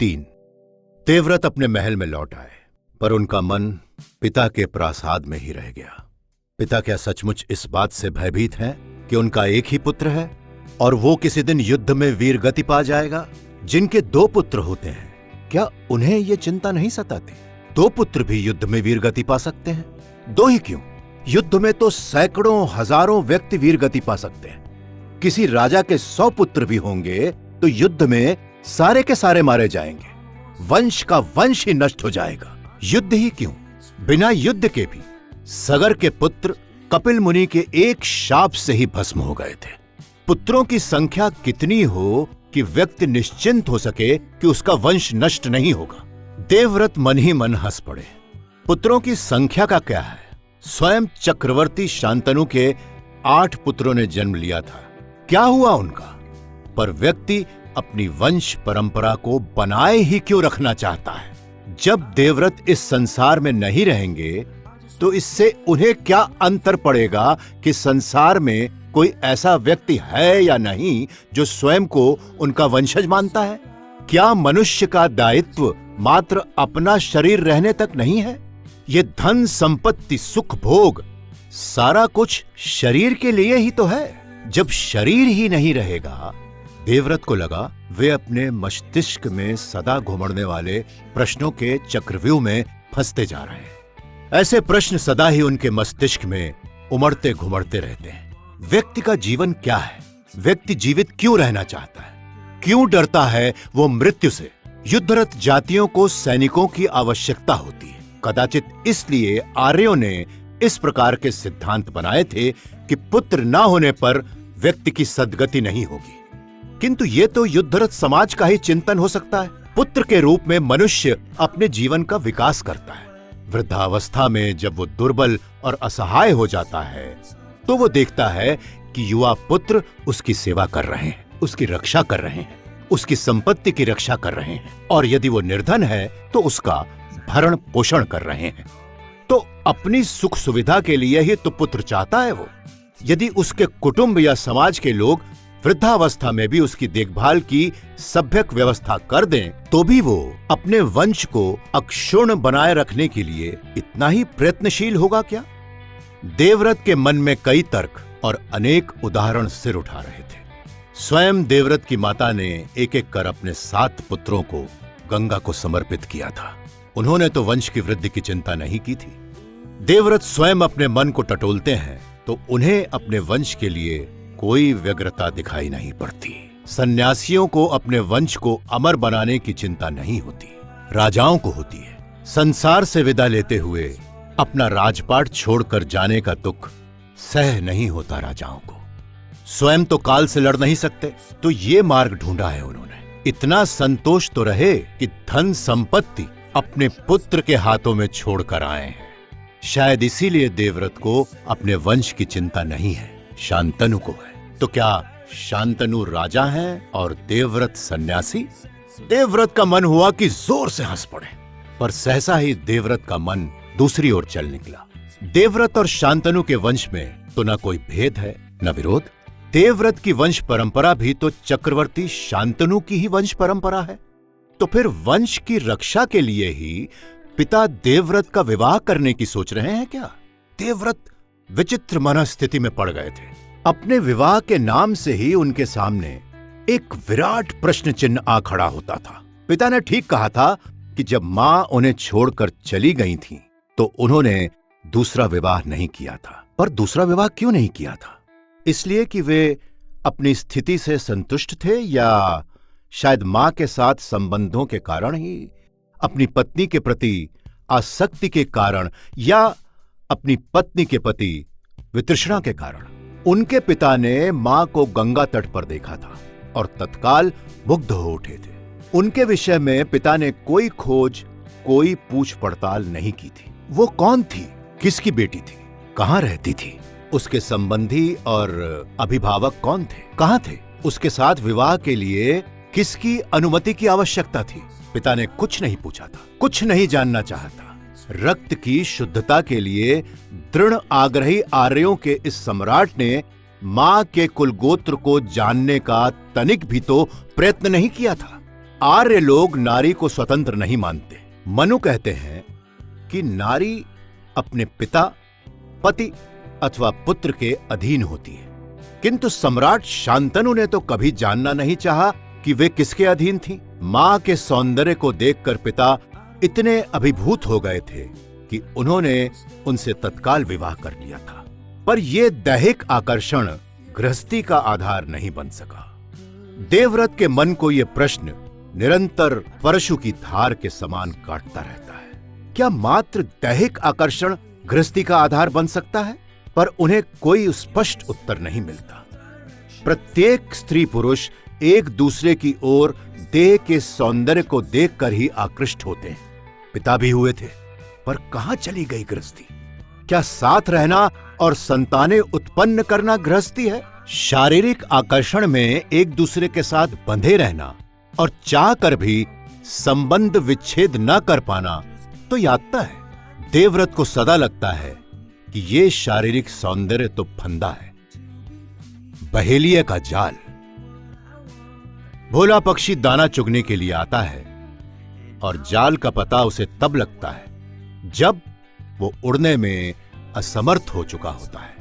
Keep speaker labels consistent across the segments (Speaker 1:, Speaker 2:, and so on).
Speaker 1: 3। देवव्रत अपने महल में लौट आए, पर उनका मन पिता के प्रासाद में ही रह गया। पिता क्या सचमुच इस बात से भयभीत हैं कि उनका एक ही पुत्र है और वो किसी दिन युद्ध में वीरगति पा जाएगा? जिनके 2 पुत्र होते हैं, क्या उन्हें यह चिंता नहीं सताती? 2 पुत्र भी युद्ध में वीरगति पा सकते हैं। 2 ही क्यों, युद्ध में तो सैकड़ों हजारों व्यक्ति वीरगति पा सकते हैं। किसी राजा के 100 पुत्र भी होंगे तो युद्ध में सारे के सारे मारे जाएंगे, वंश का वंश ही नष्ट हो जाएगा। युद्ध ही क्यों, बिना युद्ध के भी सगर के पुत्र कपिल मुनि के एक शाप से ही भस्म हो गए थे। पुत्रों की संख्या कितनी हो कि व्यक्ति निश्चिंत हो सके कि उसका वंश नष्ट नहीं होगा। देवव्रत मन ही मन हंस पड़े। पुत्रों की संख्या का क्या है, स्वयं चक्रवर्ती शांतनु के 8 पुत्रों ने जन्म लिया था, क्या हुआ उनका? पर व्यक्ति अपनी वंश परंपरा को बनाए ही क्यों रखना चाहता है? जब देवव्रत इस संसार में नहीं रहेंगे तो इससे उन्हें क्या अंतर पड़ेगा कि संसार में कोई ऐसा व्यक्ति है या नहीं जो स्वयं को उनका वंशज मानता है? क्या मनुष्य का दायित्व मात्र अपना शरीर रहने तक नहीं है? ये धन संपत्ति सुख भोग सारा कुछ शरीर के लिए ही तो है। जब शरीर ही नहीं रहेगा, देवव्रत को लगा वे अपने मस्तिष्क में सदा घुमड़ने वाले प्रश्नों के चक्रव्यूह में फंसते जा रहे हैं। ऐसे प्रश्न सदा ही उनके मस्तिष्क में उमड़ते घुमड़ते रहते हैं। व्यक्ति का जीवन क्या है? व्यक्ति जीवित क्यों रहना चाहता है? क्यों डरता है वो मृत्यु से? युद्धरत जातियों को सैनिकों की आवश्यकता होती है। कदाचित इसलिए आर्यों ने इस प्रकार के सिद्धांत बनाए थे कि पुत्र न होने पर व्यक्ति की सद्गति नहीं होगी। किंतु ये तो युद्धरत समाज का ही चिंतन हो सकता है। पुत्र के रूप में मनुष्य अपने जीवन का विकास करता है। वृद्धावस्था में जब वो दुर्बल और असहाय हो जाता है तो वो देखता है कि युवा पुत्र उसकी सेवा कर रहे हैं, उसकी रक्षा कर रहे हैं, उसकी संपत्ति की रक्षा कर रहे हैं, और यदि वो निर्धन है तो उसका भरण पोषण कर रहे हैं। तो अपनी सुख सुविधा के लिए ही तो पुत्र चाहता है वो। यदि उसके कुटुंब या समाज के लोग वृद्धावस्था में भी उसकी देखभाल की सभ्यक व्यवस्था कर दें तो भी वो अपने वंश को अक्षुण्ण बनाए रखने के लिए इतना ही प्रयत्नशील होगा क्या? देवव्रत के मन में कई तर्क और अनेक उदाहरण सिर उठा रहे थे। स्वयं देवव्रत की माता ने एक एक कर अपने 7 पुत्रों को गंगा को समर्पित किया था। उन्होंने तो वंश की वृद्धि की चिंता नहीं की थी। देवव्रत स्वयं अपने मन को टटोलते हैं तो उन्हें अपने वंश के लिए कोई व्यग्रता दिखाई नहीं पड़ती। सन्यासियों को अपने वंश को अमर बनाने की चिंता नहीं होती, राजाओं को होती है। संसार से विदा लेते हुए अपना राजपाट छोड़कर जाने का दुख सह नहीं होता राजाओं को। स्वयं तो काल से लड़ नहीं सकते, तो ये मार्ग ढूंढा है उन्होंने। इतना संतोष तो रहे कि धन संपत्ति अपने पुत्र के हाथों में छोड़कर आए हैं। शायद इसीलिए देवव्रत को अपने वंश की चिंता नहीं है, शांतनु को है। तो क्या शांतनु राजा हैं और देवव्रत सन्यासी? देवव्रत का मन हुआ कि जोर से हंस पड़े, पर सहसा ही देवव्रत का मन दूसरी ओर चल निकला। देवव्रत और शांतनु के वंश में तो न कोई भेद है न विरोध। देवव्रत की वंश परंपरा भी तो चक्रवर्ती शांतनु की ही वंश परंपरा है। तो फिर वंश की रक्षा के लिए ही पिता देवव्रत का विवाह करने की सोच रहे हैं क्या? देवव्रत विचित्र मनस्थिति में पड़ गए थे। अपने विवाह के नाम से ही उनके सामने एक विराट प्रश्न चिन्ह आ खड़ा होता था। पिता ने ठीक कहा था कि जब मां उन्हें छोड़कर चली गई थी तो उन्होंने दूसरा विवाह नहीं किया था। पर दूसरा विवाह क्यों नहीं किया था? इसलिए कि वे अपनी स्थिति से संतुष्ट थे, या शायद मां के साथ संबंधों के कारण ही, अपनी पत्नी के प्रति आसक्ति के कारण, या अपनी पत्नी के प्रति वितृष्णा के कारण? उनके पिता ने मां को गंगा तट पर देखा था और तत्काल मुग्ध हो उठे थे। उनके विषय में पिता ने कोई खोज, कोई पूछ पड़ताल नहीं की थी। वो कौन थी, किसकी बेटी थी, कहां रहती थी, उसके संबंधी और अभिभावक कौन थे, कहां थे, उसके साथ विवाह के लिए किसकी अनुमति की आवश्यकता थी? पिता ने कुछ नहीं पूछा था, कुछ नहीं जानना चाहता। रक्त की शुद्धता के लिए दृढ़ आग्रही आर्यों के इस सम्राट ने मां के कुलगोत्र को जानने का तनिक भी तो प्रयत्न नहीं किया था। आर्य लोग नारी को स्वतंत्र नहीं मानते। मनु कहते हैं कि नारी अपने पिता, पति अथवा पुत्र के अधीन होती है, किंतु सम्राट शांतनु ने तो कभी जानना नहीं चाहा कि वे किसके अधीन थीं। मां के सौंदर्य को देखकर पिता इतने अभिभूत हो गए थे कि उन्होंने उनसे तत्काल विवाह कर लिया था। पर यह दैहिक आकर्षण गृहस्थी का आधार नहीं बन सका। देवव्रत के मन को यह प्रश्न निरंतर परशु की धार के समान काटता रहता है। क्या मात्र दैहिक आकर्षण गृहस्थी का आधार बन सकता है? पर उन्हें कोई स्पष्ट उत्तर नहीं मिलता। प्रत्येक स्त्री पुरुष एक दूसरे की ओर देह के सौंदर्य को देखकर ही आकृष्ट होते हैं। पिता भी हुए थे, पर कहां चली गई गृहस्थी? क्या साथ रहना और संतानें उत्पन्न करना गृहस्थी है? शारीरिक आकर्षण में एक दूसरे के साथ बंधे रहना और चाह कर भी संबंध विच्छेद न कर पाना तो यातना है। देवव्रत को सदा लगता है कि ये शारीरिक सौंदर्य तो फंदा है, बहेलिये का जाल। भोला पक्षी दाना चुगने के लिए आता है और जाल का पता उसे तब लगता है जब वो उड़ने में असमर्थ हो चुका होता है।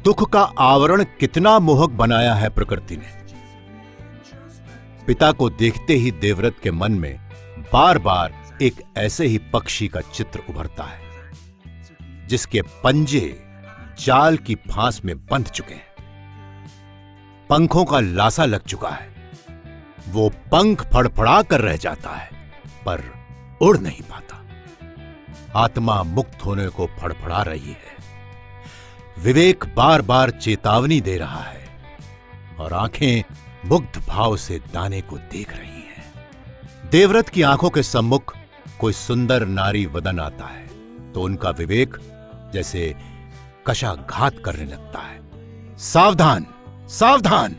Speaker 1: दुख का आवरण कितना मोहक बनाया है प्रकृति ने। पिता को देखते ही देवव्रत के मन में बार बार एक ऐसे ही पक्षी का चित्र उभरता है जिसके पंजे जाल की फांस में बंध चुके हैं, पंखों का लासा लग चुका है। वो पंख फड़फड़ा कर रह जाता है पर उड़ नहीं पाता। आत्मा मुक्त होने को फड़फड़ा रही है। विवेक बार बार चेतावनी दे रहा है और आंखें मुग्ध भाव से दाने को देख रही हैं। देवव्रत की आंखों के सम्मुख कोई सुंदर नारी वदन आता है तो उनका विवेक जैसे कशाघात करने लगता है। सावधान, सावधान!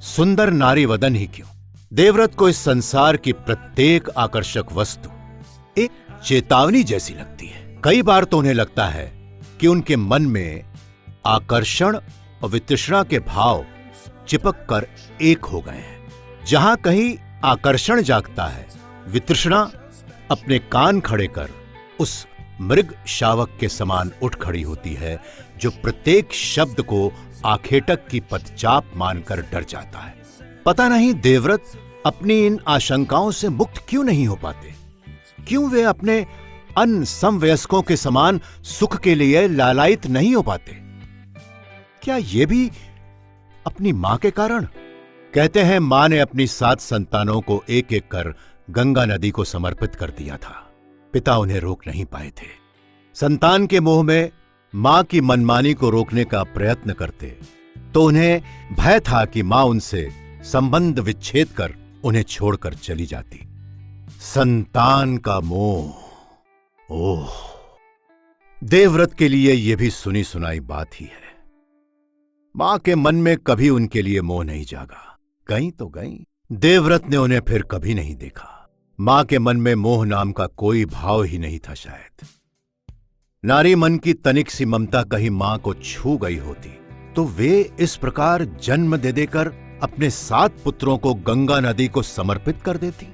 Speaker 1: सुंदर नारी वदन ही क्यों, देवव्रत को इस संसार की प्रत्येक आकर्षक वस्तु एक चेतावनी जैसी लगती है। कई बार तो उन्हें लगता है कि उनके मन में आकर्षण और वितृष्णा के भाव चिपक कर एक हो गए हैं। जहां कहीं आकर्षण जागता है, वितृष्णा अपने कान खड़े कर उस मृग शावक के समान उठ खड़ी होती है जो प्रत्येक शब्द को आखेटक की पदचाप मानकर डर जाता है। पता नहीं देवव्रत अपनी इन आशंकाओं से मुक्त क्यों नहीं हो पाते। क्यों वे अपने अन्य समवयस्कों के समान सुख के लिए लालायित नहीं हो पाते? क्या ये भी अपनी मां के कारण? कहते हैं मां ने अपनी 7 संतानों को एक एक कर गंगा नदी को समर्पित कर दिया था। पिता उन्हें रोक नहीं पाए थे। संतान के मोह में मां की मनमानी को रोकने का प्रयत्न करते तो उन्हें भय था कि मां उनसे संबंध विच्छेद कर उन्हें छोड़कर चली जाती। संतान का मोह, ओह! देवव्रत के लिए यह भी सुनी सुनाई बात ही है। मां के मन में कभी उनके लिए मोह नहीं जागा। गई तो गई, देवव्रत ने उन्हें फिर कभी नहीं देखा। मां के मन में मोह नाम का कोई भाव ही नहीं था शायद। नारी मन की तनिक सी ममता कहीं मां को छू गई होती तो वे इस प्रकार जन्म दे देकर अपने 7 पुत्रों को गंगा नदी को समर्पित कर देती।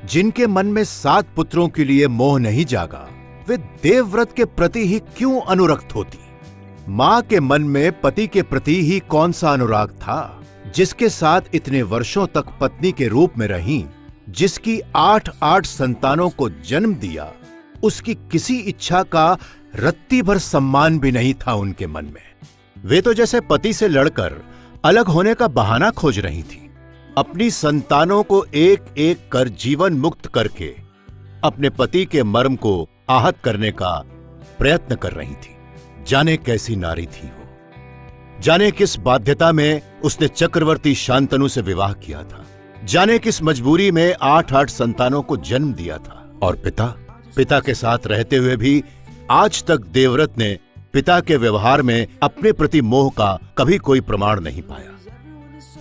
Speaker 1: जिनके मन में 7 पुत्रों के लिए मोह नहीं जागा, वे देवव्रत के प्रति ही क्यों अनुरक्त होती? मां के मन में पति के प्रति ही कौन सा अनुराग था, जिसके साथ इतने वर्षों तक पत्नी के रूप में रहीं, जिसकी 8-8 संतानों को जन्म दिया, उसकी किसी इच्छा का रत्ती भर सम्मान भी नहीं था उनके मन में। वे तो जैसे पति से लड़कर अलग होने का बहाना खोज रही थी। अपनी संतानों को एक एक कर जीवन मुक्त करके अपने पति के मर्म को आहत करने का प्रयत्न कर रही थी। जाने कैसी नारी थी वो, जाने किस बाध्यता में उसने चक्रवर्ती शांतनु से विवाह किया था, जाने किस मजबूरी में 8-8 संतानों को जन्म दिया था। और पिता के साथ रहते हुए भी आज तक देवव्रत ने पिता के व्यवहार में अपने प्रति मोह का कभी कोई प्रमाण नहीं पाया।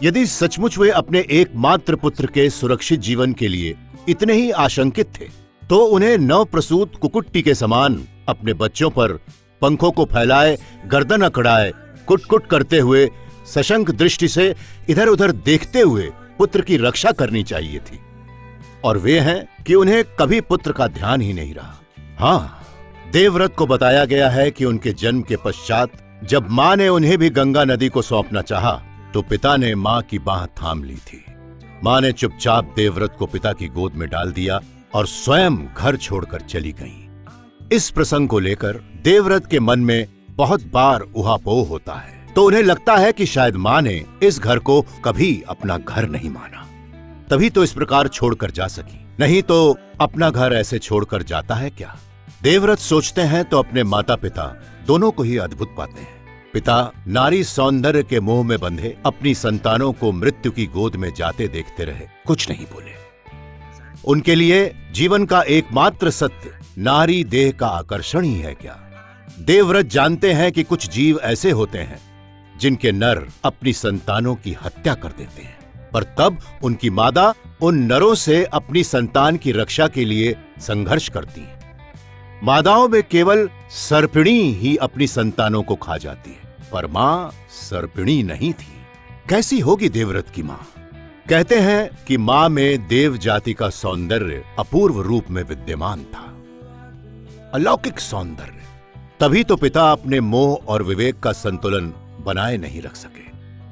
Speaker 1: यदि सचमुच वे अपने एकमात्र पुत्र के सुरक्षित जीवन के लिए इतने ही आशंकित थे तो उन्हें नवप्रसूत कुकुट्टी के समान अपने बच्चों पर पंखों को फैलाए, गर्दन अकड़ाए, कुट-कुट करते हुए, सशंक दृष्टि से इधर उधर देखते हुए पुत्र की रक्षा करनी चाहिए थी, और वे हैं कि उन्हें कभी पुत्र का ध्यान ही नहीं रहा। हाँ, देवव्रत को बताया गया है कि उनके जन्म के पश्चात जब मां ने उन्हें भी गंगा नदी को सौंपना चाहा, तो पिता ने मां की बांह थाम ली थी। मां ने चुपचाप देवव्रत को पिता की गोद में डाल दिया और स्वयं घर छोड़कर चली गईं। इस प्रसंग को लेकर देवव्रत के मन में बहुत बार उहापोह होता है, तो उन्हें लगता है कि शायद मां ने इस घर को कभी अपना घर नहीं माना, तभी तो इस प्रकार छोड़कर जा सकी, नहीं तो अपना घर ऐसे छोड़कर जाता है क्या। देवव्रत सोचते हैं तो अपने माता पिता दोनों को ही अद्भुत पाते हैं। पिता नारी सौंदर्य के मोह में बंधे अपनी संतानों को मृत्यु की गोद में जाते देखते रहे, कुछ नहीं बोले। उनके लिए जीवन का एकमात्र सत्य नारी देह का आकर्षण ही है क्या। देवव्रत जानते हैं कि कुछ जीव ऐसे होते हैं जिनके नर अपनी संतानों की हत्या कर देते हैं, पर तब उनकी मादा उन नरों से अपनी संतान की रक्षा के लिए संघर्ष करती है। मादाओं में केवल सर्पिणी ही अपनी संतानों को खा जाती है, पर मां सर्पिणी नहीं थी। कैसी होगी देवव्रत की मां। कहते हैं कि मां में देव जाति का सौंदर्य अपूर्व रूप में विद्यमान था, अलौकिक सौंदर्य। तभी तो पिता अपने मोह और विवेक का संतुलन बनाए नहीं रख सके।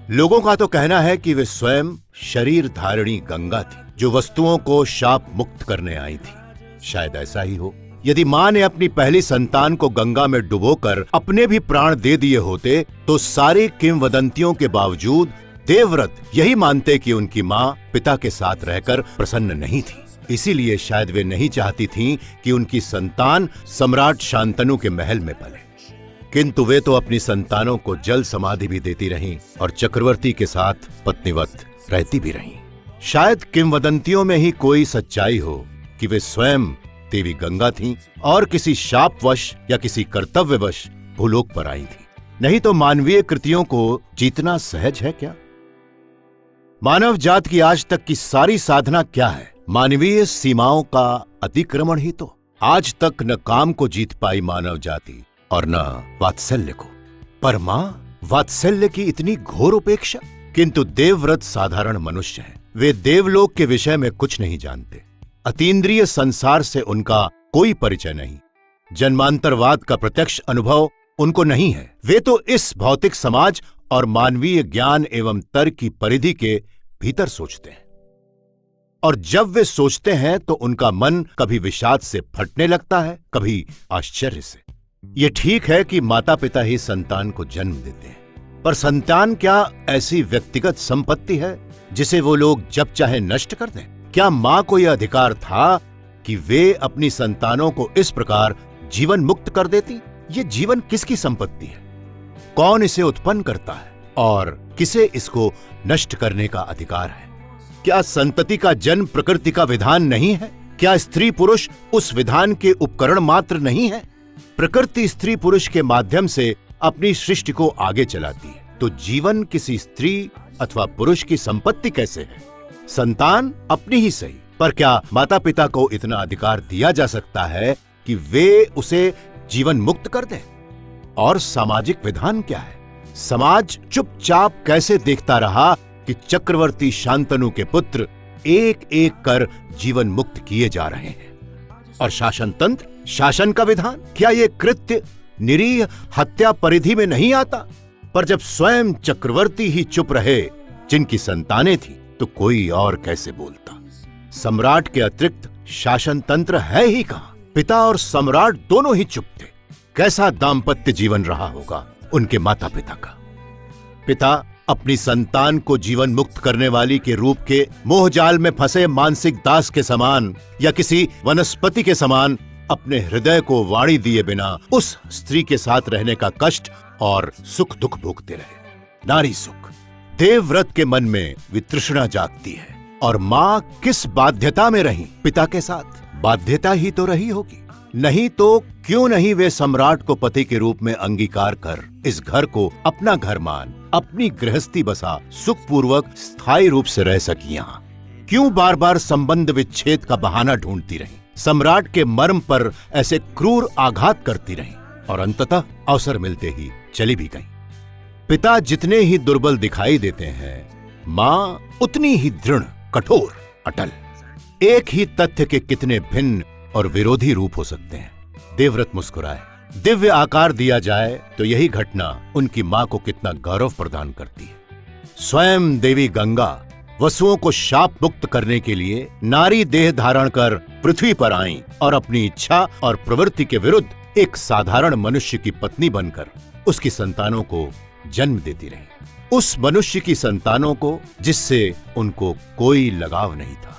Speaker 1: लोगों का तो कहना है कि वे स्वयं शरीर धारिणी गंगा थी, जो वस्तुओं को शाप मुक्त करने आई थी। शायद ऐसा ही हो। यदि मां ने अपनी पहली संतान को गंगा में डुबोकर अपने भी प्राण दे दिए होते, तो सारी किंवदंतियों के बावजूद देवव्रत यही मानते कि उनकी मां पिता के साथ रहकर प्रसन्न नहीं थी। इसीलिए शायद वे नहीं चाहती थीं कि उनकी संतान सम्राट शांतनु के महल में पले। किंतु वे तो अपनी संतानों को जल समाधि भी देती रहीं और चक्रवर्ती के साथ पत्नीवत रहती भी रहीं। शायद किंवदंतियों में ही कोई सच्चाई हो कि वे स्वयं देवी गंगा थीं और किसी शापवश या किसी कर्तव्यवश भूलोक पर आई थीं। नहीं तो मानवीय कृतियों को जीतना सहज है क्या। मानव जात की आज तक की सारी साधना क्या है? मानवीय सीमाओं का अतिक्रमण ही तो। आज तक न काम को जीत पाई मानव जाति और न वात्सल्य को, पर मां वात्सल्य की इतनी घोर उपेक्षा। किंतु देवव्रत साधारण मनुष्य हैं। वे देवलोक के विषय में कुछ नहीं जानते। अतीन्द्रिय संसार से उनका कोई परिचय नहीं। जन्मांतरवाद का प्रत्यक्ष अनुभव उनको नहीं है। वे तो इस भौतिक समाज और मानवीय ज्ञान एवं तर्क की परिधि के भीतर सोचते हैं, और जब वे सोचते हैं तो उनका मन कभी विषाद से फटने लगता है, कभी आश्चर्य से। ये ठीक है कि माता पिता ही संतान को जन्म देते हैं, पर संतान क्या ऐसी व्यक्तिगत संपत्ति है जिसे वो लोग जब चाहे नष्ट कर दें? क्या मां को यह अधिकार था कि वे अपनी संतानों को इस प्रकार जीवन मुक्त कर देती? ये जीवन किसकी संपत्ति है? कौन इसे उत्पन्न करता है और किसे इसको नष्ट करने का अधिकार है? क्या संतति का जन्म प्रकृति का विधान नहीं है? क्या स्त्री पुरुष उस विधान के उपकरण मात्र नहीं है? प्रकृति स्त्री पुरुष के माध्यम से अपनी सृष्टि को आगे चलाती है, तो जीवन किसी स्त्री अथवा पुरुष की संपत्ति कैसे है? संतान अपनी ही सही, पर क्या माता पिता को इतना अधिकार दिया जा सकता है कि वे उसे जीवन मुक्त कर दें? और सामाजिक विधान क्या है? समाज चुपचाप कैसे देखता रहा कि चक्रवर्ती शांतनु के पुत्र एक एक कर जीवन मुक्त किए जा रहे हैं? और शासन तंत्र, शासन का विधान, क्या ये कृत्य निरीह हत्या परिधि में नहीं आता? पर जब स्वयं चक्रवर्ती ही चुप रहे जिनकी संतानें थी, तो कोई और कैसे बोलता? सम्राट के अतिरिक्त शासन तंत्र है ही कहां? पिता और सम्राट दोनों ही चुप थे। कैसा दाम्पत्य जीवन रहा होगा उनके माता पिता का। पिता अपनी संतान को जीवन मुक्त करने वाली के रूप के मोहजाल में फंसे मानसिक दास के समान या किसी वनस्पति के समान अपने हृदय को वाणी दिए बिना उस स्त्री के साथ रहने का कष्ट और सुख दुख भोगते रहे। नारी सुख। देवव्रत के मन में वितृष्णा जागती है, और मां किस बाध्यता में रही पिता के साथ? बाध्यता ही तो रही होगी, नहीं तो क्यों नहीं वे सम्राट को पति के रूप में अंगीकार कर इस घर को अपना घर मान अपनी गृहस्थी बसा सुखपूर्वक स्थायी रूप से रह सकी? यहाँ क्यों बार बार संबंध विच्छेद का बहाना ढूंढती रही, सम्राट के मर्म पर ऐसे क्रूर आघात करती रही, और अंततः अवसर मिलते ही चली भी गई? पिता जितने ही दुर्बल दिखाई देते हैं, मां उतनी ही दृढ़, कठोर, अटल। एक ही तथ्य के कितने भिन्न और विरोधी रूप हो सकते हैं। देवव्रत मुस्कुराए। दिव्य आकार दिया जाए तो यही घटना उनकी मां को कितना गौरव प्रदान करती है। स्वयं देवी गंगा वसुओं को शाप मुक्त करने के लिए नारी देह धारण कर पृथ्वी पर आईं और अपनी इच्छा और प्रवृत्ति के विरुद्ध एक साधारण मनुष्य की पत्नी बनकर उसकी संतानों को जन्म देती रही। उस मनुष्य की संतानों को जिससे उनको कोई लगाव नहीं था,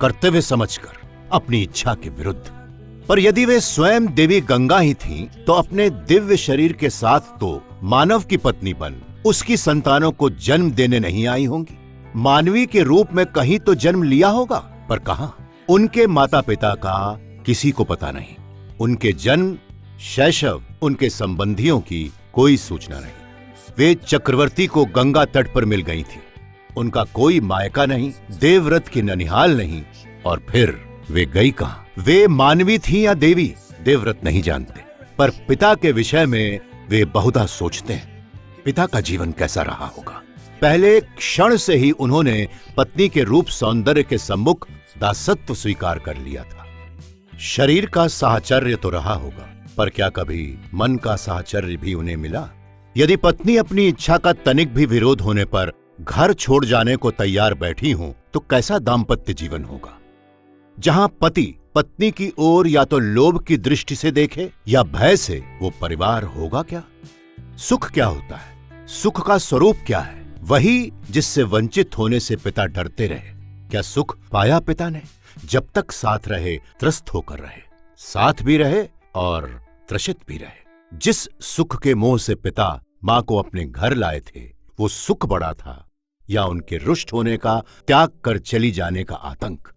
Speaker 1: कर्तव्य समझकर अपनी इच्छा के विरुद्ध। पर यदि वे स्वयं देवी गंगा ही थीं, तो अपने दिव्य शरीर के साथ तो मानव की पत्नी बन उसकी संतानों को जन्म देने नहीं आई होंगी। मानवी के रूप में कहीं तो जन्म लिया होगा, पर कहां? उनके माता पिता का किसी को पता नहीं। उनके जन्म, शैशव, उनके संबंधियों की कोई सूचना नहीं। वे चक्रवर्ती को गंगा तट पर मिल गई थी। उनका कोई मायका नहीं, देवव्रत की ननिहाल नहीं। और फिर वे गई कहां? वे मानवी थी या देवी? देवव्रत नहीं जानते, पर पिता के विषय में वे बहुधा सोचते हैं। पिता का जीवन कैसा रहा होगा? पहले क्षण से ही उन्होंने पत्नी के रूप सौंदर्य के सम्मुख दासत्व स्वीकार कर लिया था। शरीर का साहचर्य तो रहा होगा, पर क्या कभी मन का साहचर्य भी उन्हें मिला? यदि पत्नी अपनी इच्छा का तनिक भी विरोध होने पर घर छोड़ जाने को तैयार बैठी हो, तो कैसा दाम्पत्य जीवन होगा? जहां पति पत्नी की ओर या तो लोभ की दृष्टि से देखे या भय से, वो परिवार होगा क्या? सुख क्या होता है? सुख का स्वरूप क्या है? वही जिससे वंचित होने से पिता डरते रहे। क्या सुख पाया पिता ने? जब तक साथ रहे, त्रस्त होकर रहे, साथ भी रहे और त्रसित भी रहे। जिस सुख के मोह से पिता मां को अपने घर लाए थे, वो सुख बड़ा था या उनके रुष्ट होने का, त्याग कर चली जाने का आतंक?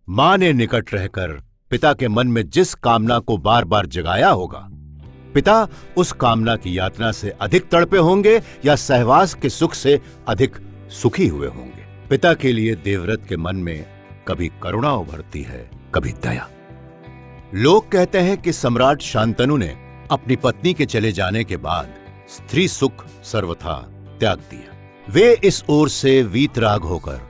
Speaker 1: मां ने निकट रहकर पिता के मन में जिस कामना को बार बार जगाया होगा, पिता उस कामना की यातना से अधिक तड़पे होंगे या सहवास के सुख से अधिक सुखी हुए होंगे? पिता के लिए देवव्रत के मन में कभी करुणा उभरती है, कभी दया। लोग कहते हैं कि सम्राट शांतनु ने अपनी पत्नी के चले जाने के बाद स्त्री सुख सर्वथा त्याग दिया। वे इस ओर से वीतराग होकर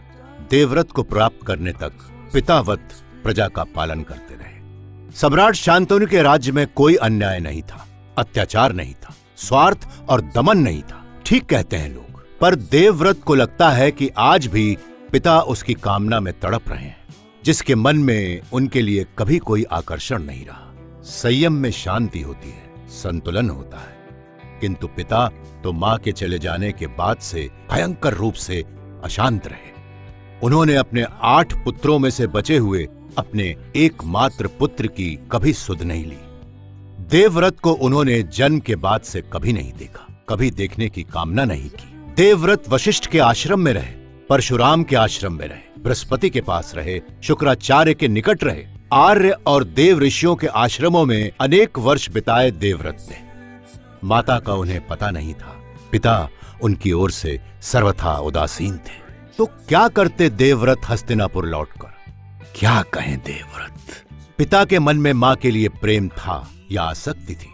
Speaker 1: देवव्रत को प्राप्त करने तक पितावत प्रजा का पालन करते रहे। सम्राट शांतनु के राज्य में कोई अन्याय नहीं था, अत्याचार नहीं था, स्वार्थ और दमन नहीं था। ठीक कहते हैं लोग, पर देवव्रत को लगता है कि आज भी पिता उसकी कामना में तड़प रहे हैं, जिसके मन में उनके लिए कभी कोई आकर्षण नहीं रहा। संयम में शांति होती है, संतुलन होता है, किंतु पिता तो मां के चले जाने के बाद से भयंकर रूप से अशांत रहे। उन्होंने अपने 8 पुत्रों में से बचे हुए अपने एकमात्र पुत्र की कभी सुध नहीं ली। देवव्रत को उन्होंने जन्म के बाद से कभी नहीं देखा, कभी देखने की कामना नहीं की। देवव्रत वशिष्ठ के आश्रम में रहे, परशुराम के आश्रम में रहे, बृहस्पति के पास रहे, शुक्राचार्य के निकट रहे, आर्य और देव ऋषियों के आश्रमों में अनेक वर्ष बिताए देवव्रत ने। माता का उन्हें पता नहीं था, पिता उनकी ओर से सर्वथा उदासीन थे। तो क्या करते देवव्रत हस्तिनापुर लौटकर? क्या कहें देवव्रत? पिता के मन में मां के लिए प्रेम था या आसक्ति थी?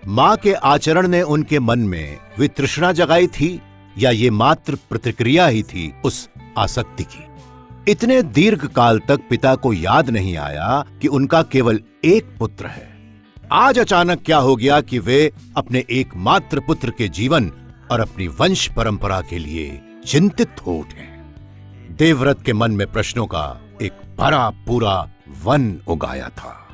Speaker 1: मां के आचरण ने उनके मन में वितृष्णा जगाई थी या ये मात्र प्रतिक्रिया ही थी उस आसक्ति की? इतने दीर्घ काल तक पिता को याद नहीं आया कि उनका केवल एक पुत्र है। आज अचानक क्या हो गया कि वे अपने एकमात्र पुत्र के जीवन और अपनी वंश परंपरा के लिए चिंतित हो उठे। देवव्रत के मन में प्रश्नों का एक भरा पूरा वन उगाया था।